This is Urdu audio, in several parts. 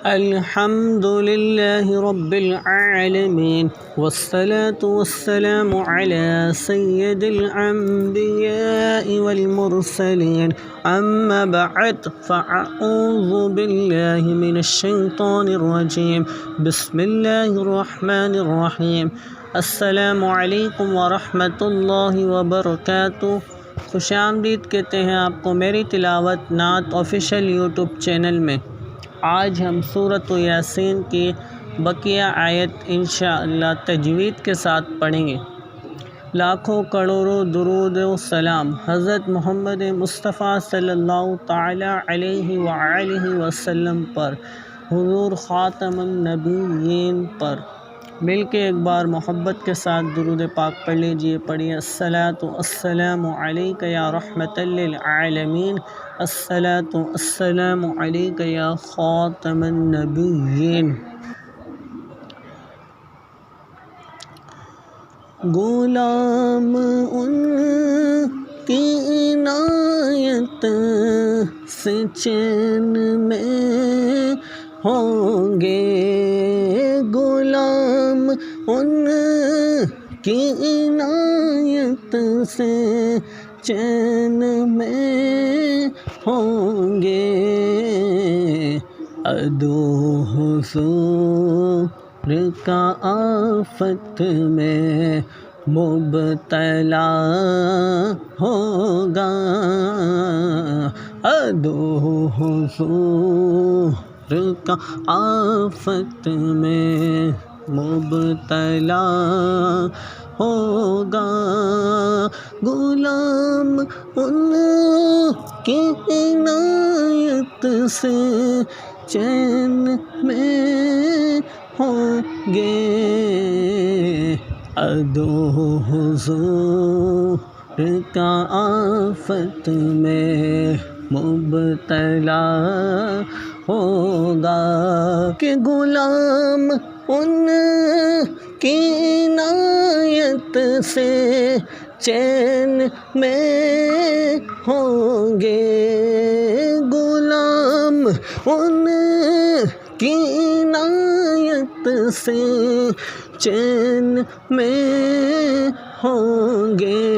الحمد لله رب العالمين والصلاة والسلام على سيد الأنبياء والمرسلين أما بعد فأعوذ بالله من الشيطان الرجيم بسم الله الرحمن الرحيم السلام علیکم ورحمۃ اللہ وبرکاتہ۔ خوش آمدید کہتے ہیں آپ کو میری تلاوت نعت آفیشیل یوٹیوب چینل میں۔ آج ہم سورۃ یاسین کی بقیہ آیت انشاءاللہ تجوید کے ساتھ پڑھیں گے۔ لاکھوں کروڑوں درود و سلام حضرت محمد مصطفیٰ صلی اللہ تعالیٰ علیہ وآلہ وسلم پر، حضور خاتم النبیین پر۔ مل کے ایک بار محبت کے ساتھ درود پاک پڑھ لیجئے۔ پڑھیے الصلاۃ والسلام علیک یا رحمۃ للعالمین، الصلاۃ والسلام علیک یا خاتم النبیین۔ غلام ان کی عنایت سے چین میں ہوں گے، غلام ان کی عنایت سے چین میں ہوں گے، عدو حضور کا آفت میں مبتلا ہوگا، عدو حضور کا آفت میں مبتلا ہوگا، غلام ان کی عنایت سے چین میں ہوں گے، عدو حضور کا آفت میں مبتلا ہوگا، کہ غلام ان کی عنایت سے چین میں ہوں گے، غلام ان کی عنایت سے چین میں ہوں گے،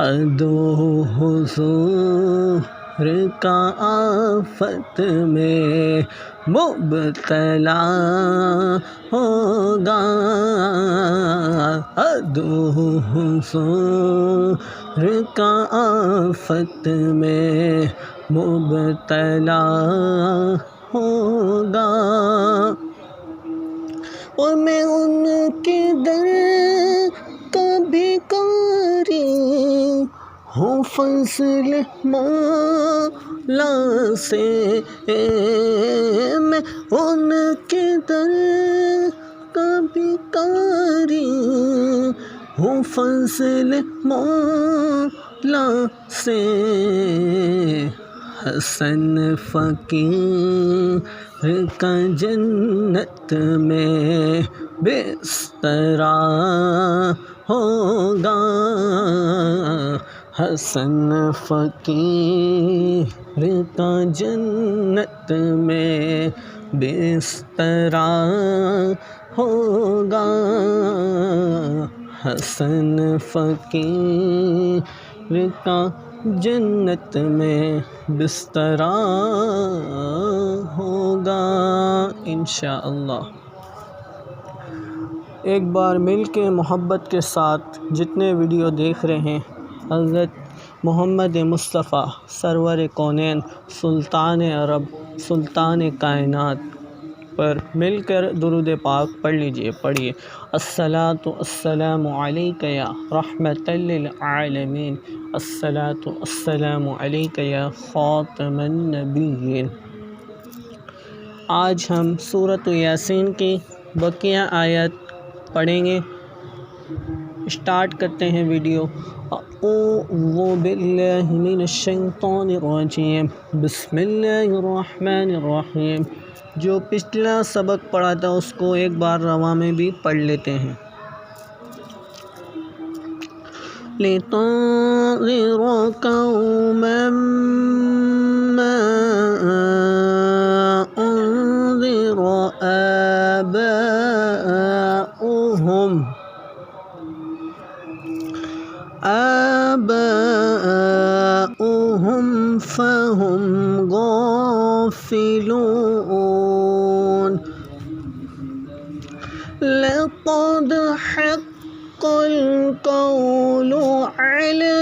عدو حضور کا آفت میں مبتلا ہوگا، عدو حضور کا آفت میں مبتلا ہوگا، اور میں ان کے در کا بھکاری ہوں فضل مولا سے، میں ان کے در کا بھکاری ہوں فضل مولا سے، حسن فقیر کا جنت میں بستر ہوگا، حسن فقیر کا جنت میں بستر ہوگا، حسن فقیر کا جنت میں بستر ہوگا انشاءاللہ۔ ایک بار مل کے محبت کے ساتھ جتنے ویڈیو دیکھ رہے ہیں حضرت محمد مصطفیٰ سرور کونین سلطان عرب سلطان کائنات پر مل کر درود پاک پڑھ لیجئے۔ پڑھیے الصلاۃ والسلام علیک یا رحمۃ للعالمین، الصلاۃ والسلام علیک یا خاتم النبیین۔ آج ہم سورۃ یاسین کی بقیہ آیت پڑھیں گے۔ اسٹارٹ کرتے ہیں ویڈیو۔ اعوذ باللہ من الشیطان الرجیم بسم اللہ الرحمن الرحیم۔ جو پچھلا سبق پڑھا تھا اس کو ایک بار رواں میں بھی پڑھ لیتے ہیں۔ لِتُنذِرَ قَوْمًا مَّا غافلون لقد حق القول على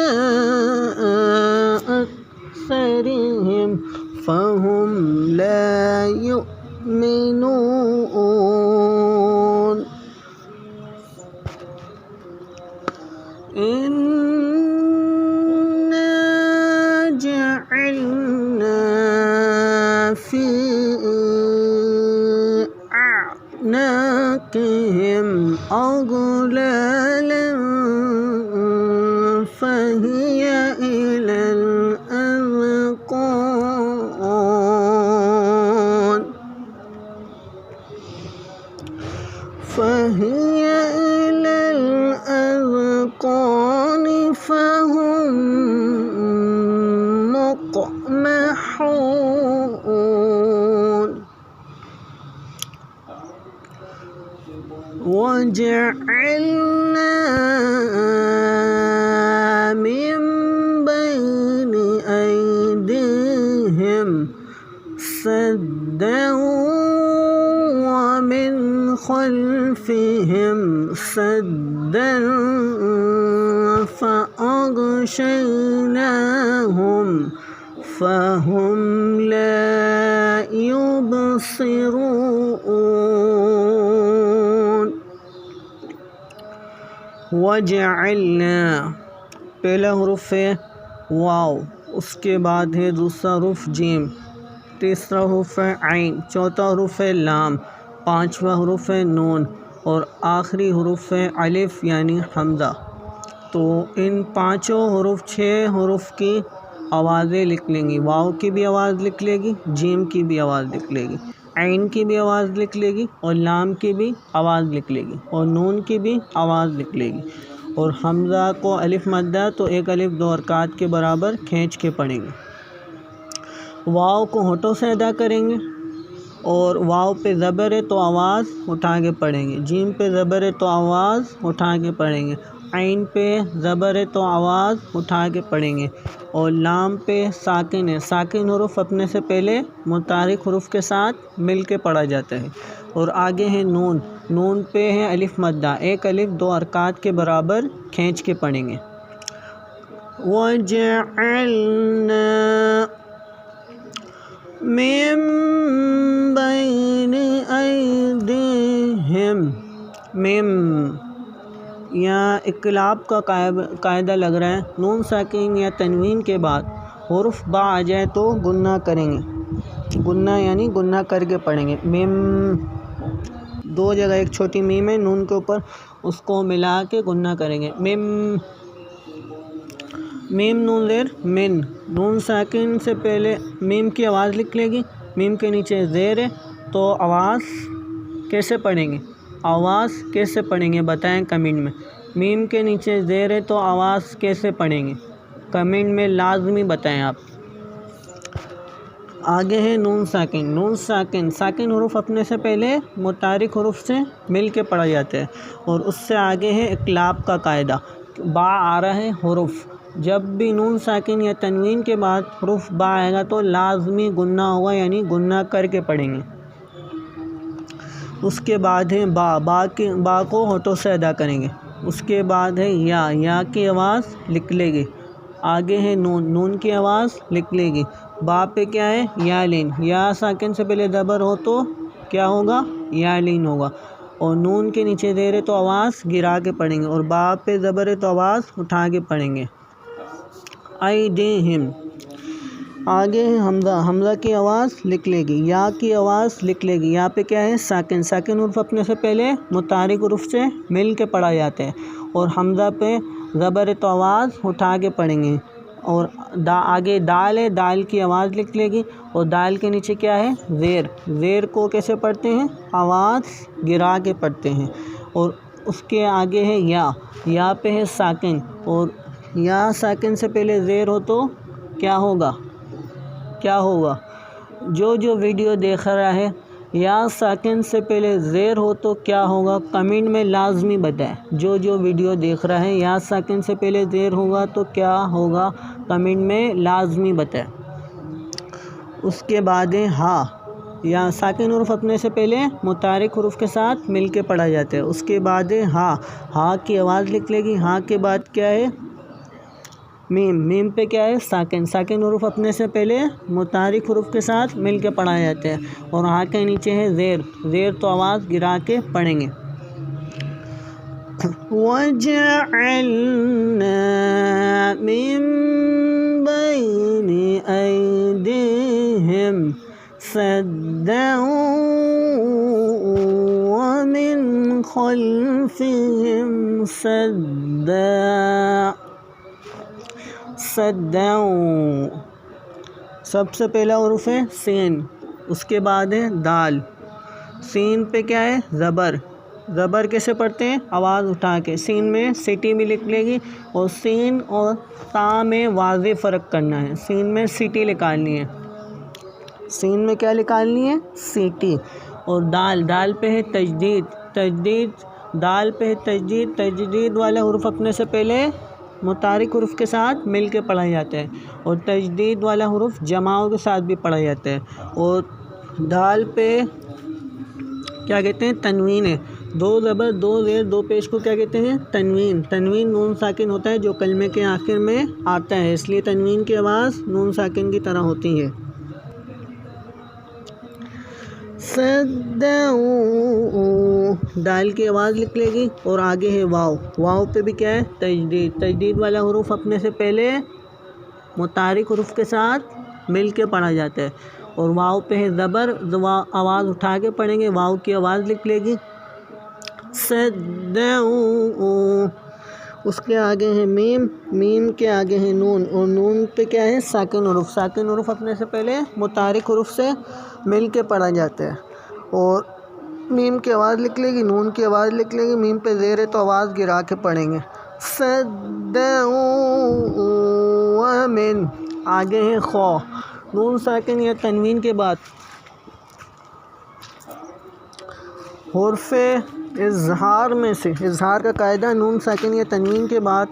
أكثرهم فهم لا يؤمنون إنا جعلنا في أعناقهم أغلالا فهي إلى الأذقان فهم مقمحون وجعلنا من بين أيديهم سدا ومن خلفهم سدا فأغشيناهم فهم لا يبصرون وجعلنا پہلا حرف ہے واو، اس کے بعد ہے دوسرا حرف جیم، تیسرا حرف ہے عین، چوتھا حرف ہے لام، پانچواں حرف ہے نون اور آخری حرف ہے الف یعنی حمزہ۔ تو ان پانچوں حروف 6 حروف کی آوازیں لکھ لیں گی، واو کی بھی آواز لکھ لے گی، جیم کی بھی آواز لکھ لے گی، عین کی بھی آواز لکھ لے گی اور لام کی بھی آواز لکھ لے گی اور نون کی بھی آواز لکھ لے گی، اور حمزہ کو الف مدہ تو 1 الف 2 حرکات کے برابر کھینچ کے پڑھیں گے۔ واو کو ہونٹوں سے ادا کریں گے اور واو پہ زبر ہے تو آواز اٹھا کے پڑھیں گے، جیم پہ زبر ہے تو آواز اٹھا کے پڑھیں گے، عین پہ زبر ہے تو آواز اٹھا کے پڑھیں گے، اور لام پہ ساکن ہے، ساکن حروف اپنے سے پہلے متحرک حروف کے ساتھ مل کے پڑھا جاتا ہے، اور آگے ہے نون، نون پہ ہے الف مدہ، 1 الف 2 حرکات کے برابر کھینچ کے پڑھیں گے۔ وَجَعَلْنَا مِن بَيْنِ أَيْدِيهِمْ مِم، یہاں اقلاب کا قاعدہ لگ رہا ہے، نون ساکن یا تنوین کے بعد حرف با آ جائے تو گنہ کریں گے، گنہ یعنی گنہ کر کے پڑھیں گے، میم 2 جگہ ایک چھوٹی میم ہے نون کے اوپر، اس کو ملا کے گنہ کریں گے، میم میم نون زیر من، نون ساکن سے پہلے میم کی آواز لکھ لے گی، میم کے نیچے زیر ہے تو آواز کیسے پڑھیں گے، آواز کیسے پڑھیں گے بتائیں کمنٹ میں، میم کے نیچے زیر ہے تو آواز کیسے پڑھیں گے کمنٹ میں لازمی بتائیں آپ۔ آگے ہے نون ساکن، نون ساکن، ساکن حروف اپنے سے پہلے متحرک حروف سے مل کے پڑھا جاتا ہے، اور اس سے آگے ہے اقلاب کا قاعدہ، با آ رہا ہے حروف، جب بھی نون ساکن یا تنوین کے بعد حروف با آئے گا تو لازمی گنہ ہوگا، یعنی گنہ کر کے پڑھیں گے۔ اس کے بعد ہے با کو ہونٹوں سے ادا کریں گے، اس کے بعد ہے یا کی آواز لکھ لے گی، آگے ہے نون کی آواز لکھ لے گی، با پہ کیا ہے یا لین، یا ساکن سے پہلے زبر ہو تو کیا ہوگا یا لین ہوگا، اور نون کے نیچے زیر ہے تو آواز گرا کے پڑھیں گے، اور با پہ زبر ہے تو آواز اٹھا کے پڑھیں گے۔ ایدیہم، آگے ہے حمزہ کی آواز لکھ لے گی، یا کی آواز لکھ لے گی، یا پہ کیا ہے ساکن، ساکن حرف اپنے سے پہلے متحرک حروف سے مل کے پڑھا جاتا ہے، اور حمزہ پہ زبر ہے تو آواز اٹھا کے پڑھیں گے، اور آگے دال ہے، دال کی آواز لکھ لے گی، اور دال کے نیچے کیا ہے زیر، زیر کو کیسے پڑھتے ہیں آواز گرا کے پڑھتے ہیں، اور اس کے آگے ہے یا پہ ہے ساکن، اور یا ساکن سے پہلے زیر ہو تو کیا ہوگا جو ویڈیو دیکھ رہا ہے یا ساکن سے پہلے زیر ہو تو کیا ہوگا کمنٹ میں لازمی بتائیں، جو ویڈیو دیکھ رہا ہے یا ساکن سے پہلے زیر ہوگا تو کیا ہوگا کمنٹ میں لازمی بتائیں۔ اس کے بعد ہے ہا، یا ساکن حروف اپنے سے پہلے متحرک حروف کے ساتھ مل کے پڑھا جاتا ہے. اس کے بعد ہے ہا، ہا کی آواز نکلے گی. ہا کے بعد کیا ہے؟ میم. میم پہ کیا ہے؟ ساکن. ساکن حروف اپنے سے پہلے متحرک حروف کے ساتھ مل کے پڑھا جاتا ہے. اور ہا کے نیچے ہے زیر. زیر تو آواز گرا کے پڑھیں گے. وَجَعَلْنَا مِن بَيْنِ أَيْدِيهِمْ سَدًّا وَمِنْ خَلْفِهِمْ سَدًّا. سَدًّا سب سے پہلا حروف ہے سین. اس کے بعد ہے دال. سین پہ کیا ہے؟ زبر. زبر کیسے پڑھتے ہیں؟ آواز اٹھا کے. سین میں سیٹی بھی نکلے گی، اور سین اور تا میں واضح فرق کرنا ہے. سین میں سیٹی نکالنی ہے. سین میں کیا نکالنی ہے؟ سیٹی. اور دال. دال پہ ہے تجدید. تجدید. دال پہ ہے تجدید. تجدید والا حروف اپنے سے پہلے متحرک حروف کے ساتھ مل کے پڑھا جاتا ہے، اور تجدید والا حروف جماؤں کے ساتھ بھی پڑھا جاتا ہے. اور دال پہ کیا کہتے ہیں؟ تنوین ہے. دو زبر، دو زیر، دو پیش کو کیا کہتے ہیں؟ تنوین. تنوین نون ساکن ہوتا ہے جو کلمے کے آخر میں آتا ہے، اس لیے تنوین کی آواز نون ساکن کی طرح ہوتی ہے. دال کی آواز نکلے گی، اور آگے ہے واو. واو پہ بھی کیا ہے؟ تجدید. تجدید والا حروف اپنے سے پہلے متحرک حروف کے ساتھ مل کے پڑھا جاتا ہے. اور واو پہ ہے زبر. آواز اٹھا کے پڑھیں گے. واو کی آواز نکلے گی. اس کے آگے ہے میم. میم کے آگے ہے نون. اور نون پہ کیا ہے؟ ساکن حروف. ساکن حروف اپنے سے پہلے متحرک حروف سے مل کے پڑھا جاتا ہے. اور میم کی آواز نکلے گی، نون کی آواز نکلے گی. میم پہ زیر ہے تو آواز گرا کے پڑھیں گے. ومن. آگے ہے خو. نون ساکن یا تنوین کے بعد حرف اظہار میں سے، اظہار کا قاعدہ نون ساکن یا تنوین کے بعد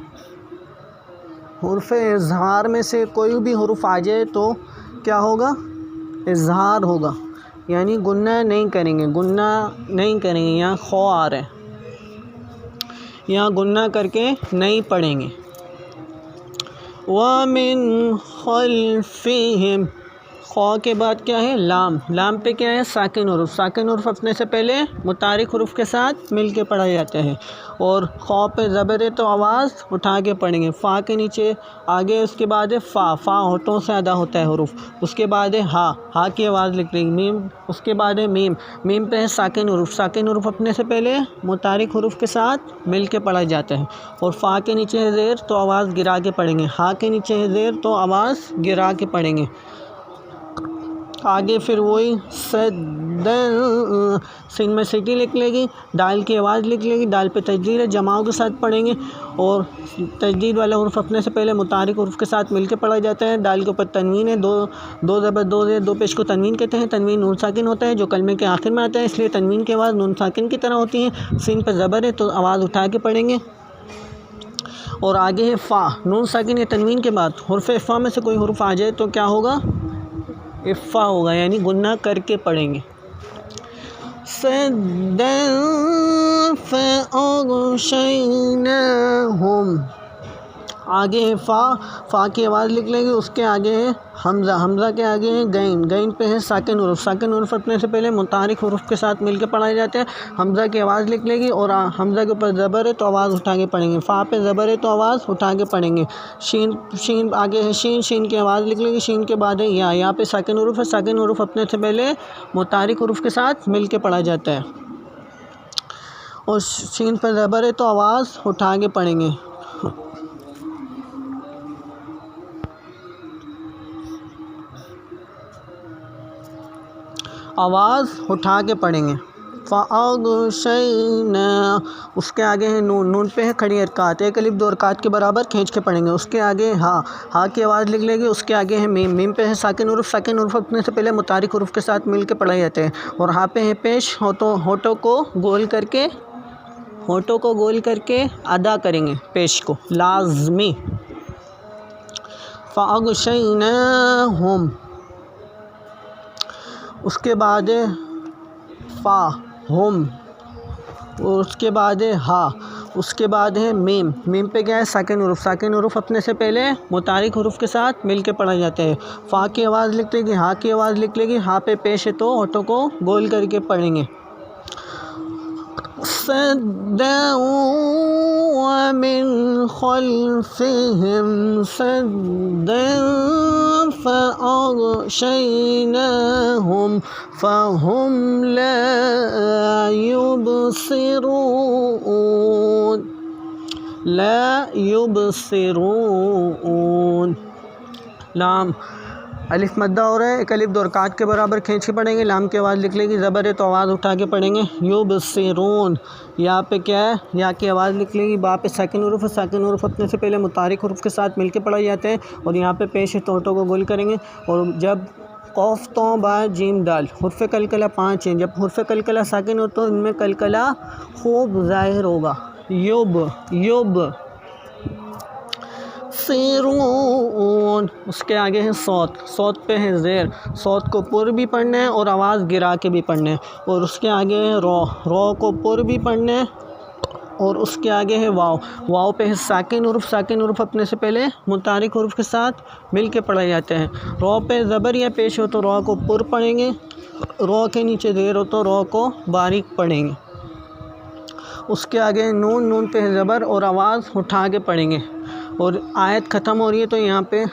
حرف اظہار میں سے کوئی بھی حرف آ جائے تو کیا ہوگا؟ اظہار ہوگا، یعنی گنہ نہیں کریں گے. گنہ نہیں کریں گے. یہاں خو آ رہا ہے، یہاں گنہ کر کے نہیں پڑھیں گے. وَمِنْ خَلْفِهِمْ. خو کے بعد کیا ہے؟ لام. لام پہ کیا ہے؟ ساکن حروف. ساکن حروف اپنے سے پہلے متحرک حروف کے ساتھ مل کے پڑھا جاتا ہے. اور خو پہ زبر ہے تو آواز اٹھا کے پڑھیں گے. فا کے نیچے آگے اس کے بعد ہے فا. فا ہونٹوں سے ادا ہوتا ہے حروف. اس کے بعد ہے ہا. ہا کی آواز نکلے گی. میم. اس کے بعد ہے میم. میم پہ ہے ساکن حروف. ساکن حروف اپنے سے پہلے متحرک حروف کے ساتھ مل کے پڑھا جاتا ہے. اور فا کے نیچے ہے زیر تو آواز گرا کے پڑھیں گے. ہا کے نیچے ہے زیر تو آواز گرا کے پڑھیں گے. آگے پھر وہی سین میں سیٹی نکلے گی. دال کی آواز نکلے گی. دال پہ تجدید ہے، جماؤں کے ساتھ پڑھیں گے. اور تجدید والا حروف اپنے سے پہلے متحرک حروف کے ساتھ مل کے پڑھا جاتا ہے. دال کے اوپر تنوین ہے. دو زبر، دو زیر، دو پیش کو تنوین کہتے ہیں. تنوین نون ساکن ہوتا ہے جو کلمے کے آخر میں آتا ہے، اس لیے تنوین کی آواز نون ساکن کی طرح ہوتی ہے. سین پہ زبر ہے تو آواز اٹھا کے پڑھیں گے. اور آگے ہے فا. نون ساکن یا تنوین کے بعد حرف افا میں سے کوئی حرف آ جائے تو کیا ہوگا؟ افا ہوگا، یعنی گنہ کر کے پڑھیں گے. فَأَغْشَيْنَاهُمْ. آگے ہے فا. فا کی آواز نکلے گی. اس کے آگے ہے حمزہ. حمزہ کے آگے ہے گین. گین پہ ہے ساکن حروف. ساکن حروف اپنے سے پہلے متحرک حروف کے ساتھ مل کے پڑھا جاتا ہے. حمزہ کی آواز نکلے گی، اور حمزہ کے اوپر زبر ہے تو آواز اٹھا کے پڑھیں گے. فا پہ زبر ہے تو آواز اٹھا کے پڑھیں گے. شین آگے ہے شین. شین کی آواز نکلے گی. شین کے بعد ہے یا. یا پہ ساکن حروف ہے. ساکن حروف اپنے سے پہلے متحرک حروف کے ساتھ مل کے پڑھا جاتا ہے. اور شین پہ زبر ہے تو آواز اٹھا کے پڑھیں گے. آواز اٹھا کے پڑھیں گے. فَأَغْشَيْنَا. اس کے آگے ہے نون. نون پہ ہے کھڑی حرکات. ایک الف دو حرکات کے برابر کھینچ کے پڑھیں گے. اس کے آگے ہا. ہا کی آواز نکلے گی. اس کے آگے ہے میم. میم پہ ہے ساکن حروف. ساکن حروف اپنے سے پہلے متحرک حروف کے ساتھ مل کے پڑھے جاتے ہیں. اور ہا پہ ہے پیش. ہونٹوں کو گول کر کے ادا کریں گے پیش کو لازمی. فَأَغْشَيْنَاهُمْ. اس کے بعد ہے فا ہم، اور اس کے بعد ہے ہا، اس کے بعد ہے میم۔ میم پہ کیا ہے؟ ساکن حروف۔ ساکن حروف اپنے سے پہلے متحرک حروف کے ساتھ مل کے پڑھا جاتا ہے۔ فا کی آواز لکھ لے گی، ہا کی آواز لکھ لے گی، ہا پہ پیش ہے تو ہونٹوں کو گول کر کے پڑھیں گے۔ سدا ومن خلفهم سدا فأغشيناهم فهم لا يبصرون، لا يبصرون۔ لام الف مدہ ہو رہا ہے، ایک الف دو رکعت کے برابر کھینچ کے پڑھیں گے۔ لام کی آواز لکھ لے گی، زبر ہے تو آواز اٹھا کے پڑھیں گے۔ یبصرون۔ یا پہ کیا ہے؟ یا کی آواز لکھ لے گی، با پہ ساکن حروف ہے۔ ساکن حروف اپنے سے پہلے متحرک حروف کے ساتھ مل کے پڑھے جاتے ہیں، اور یہاں پہ پیش ہے تو ہونٹوں کو گول کریں گے۔ اور جب قوف تو با جیم دال حرف قلقلہ 5 ہیں، جب حرف قلقلہ ساکن ہو تو ان میں قلقلہ خوب ظاہر ہوگا۔ یب سیرون۔ اس کے آگے ہے صوت۔ صوت پہ ہے زیر۔ صوت کو پر بھی پڑھنا ہے اور آواز گرا کے بھی پڑھنا ہے۔ اور اس کے آگے ہے رو۔ رو کو پر بھی پڑھنا ہے اور اس کے آگے ہے واو۔ واو پہ ہے ساکن حروف۔ ساکن حروف اپنے سے پہلے متحرک حروف کے ساتھ مل کے پڑھے جاتے ہیں۔ رو پہ زبر یا پیش ہو تو رو کو پر پڑھیں گے، رو کے نیچے زیر ہو تو رو کو باریک پڑھیں گے۔ اس کے آگے نون۔ نون پہ ہے زبر اور آواز اٹھا کے پڑھیں گے۔ اور آیت ختم ہو رہی ہے تو یہاں پہ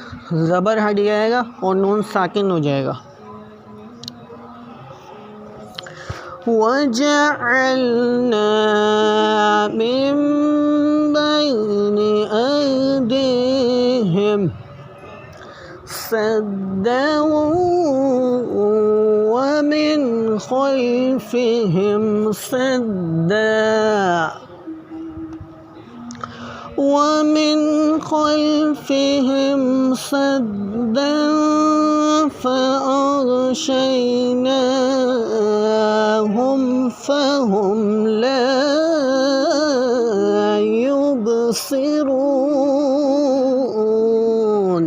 زبر ہٹ جائے گا اور نون ساکن ہو جائے گا۔ وَجَعَلْنَا مِن بَيْنِ أَيْدِيهِمْ سَدًّا وَمِنْ خَلْفِهِمْ سَدًّا وَمِنْ خَلْفِهِمْ سَدًّا فَأَغْشَيْنَاهُمْ فَهُمْ لَا يُبْصِرُونَ۔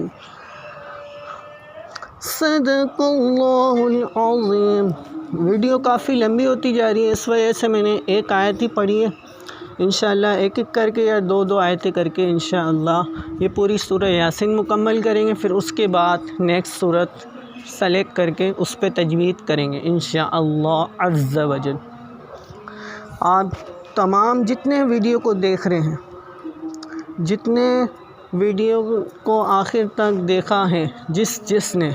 صدق اللہ العظیم۔ ویڈیو کافی لمبی ہوتی جا رہی ہے، اس وجہ سے میں نے ایک آیت ہی پڑھی ہے۔ انشاءاللہ ایک ایک کر کے یا دو دو آیتیں کر کے انشاءاللہ یہ پوری سورہ یاسین مکمل کریں گے۔ پھر اس کے بعد نیکسٹ سورت سلیکٹ کر کے اس پہ تجوید کریں گے انشاءاللہ عز و جل۔ آپ تمام جتنے ویڈیو کو دیکھ رہے ہیں، جتنے ویڈیو کو آخر تک دیکھا ہے، جس نے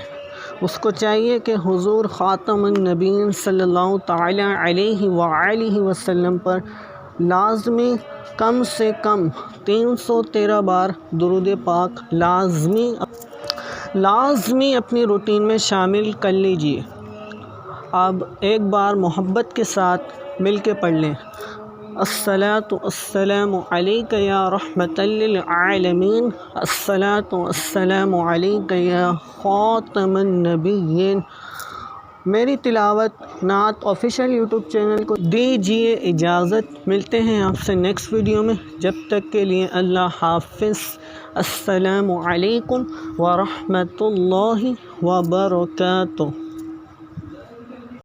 اس کو چاہیے کہ حضور خاتم النبیین صلی اللہ تعالی علیہ وآلہ وسلم پر لازمی کم سے کم 313 بار درود پاک لازمی اپنی روٹین میں شامل کر لیجئے۔ اب ایک بار محبت کے ساتھ مل کے پڑھ لیں۔ الصلاۃ والسلام علیک یا رحمۃ للعالمین، الصلاۃ والسلام علیک یا خاتم النبیین۔ میری تلاوت نعت آفیشیل یوٹیوب چینل کو دیجیے اجازت۔ ملتے ہیں آپ سے نیکسٹ ویڈیو میں، جب تک کے لیے اللہ حافظ۔ السلام علیکم ورحمۃ اللہ وبرکاتہ۔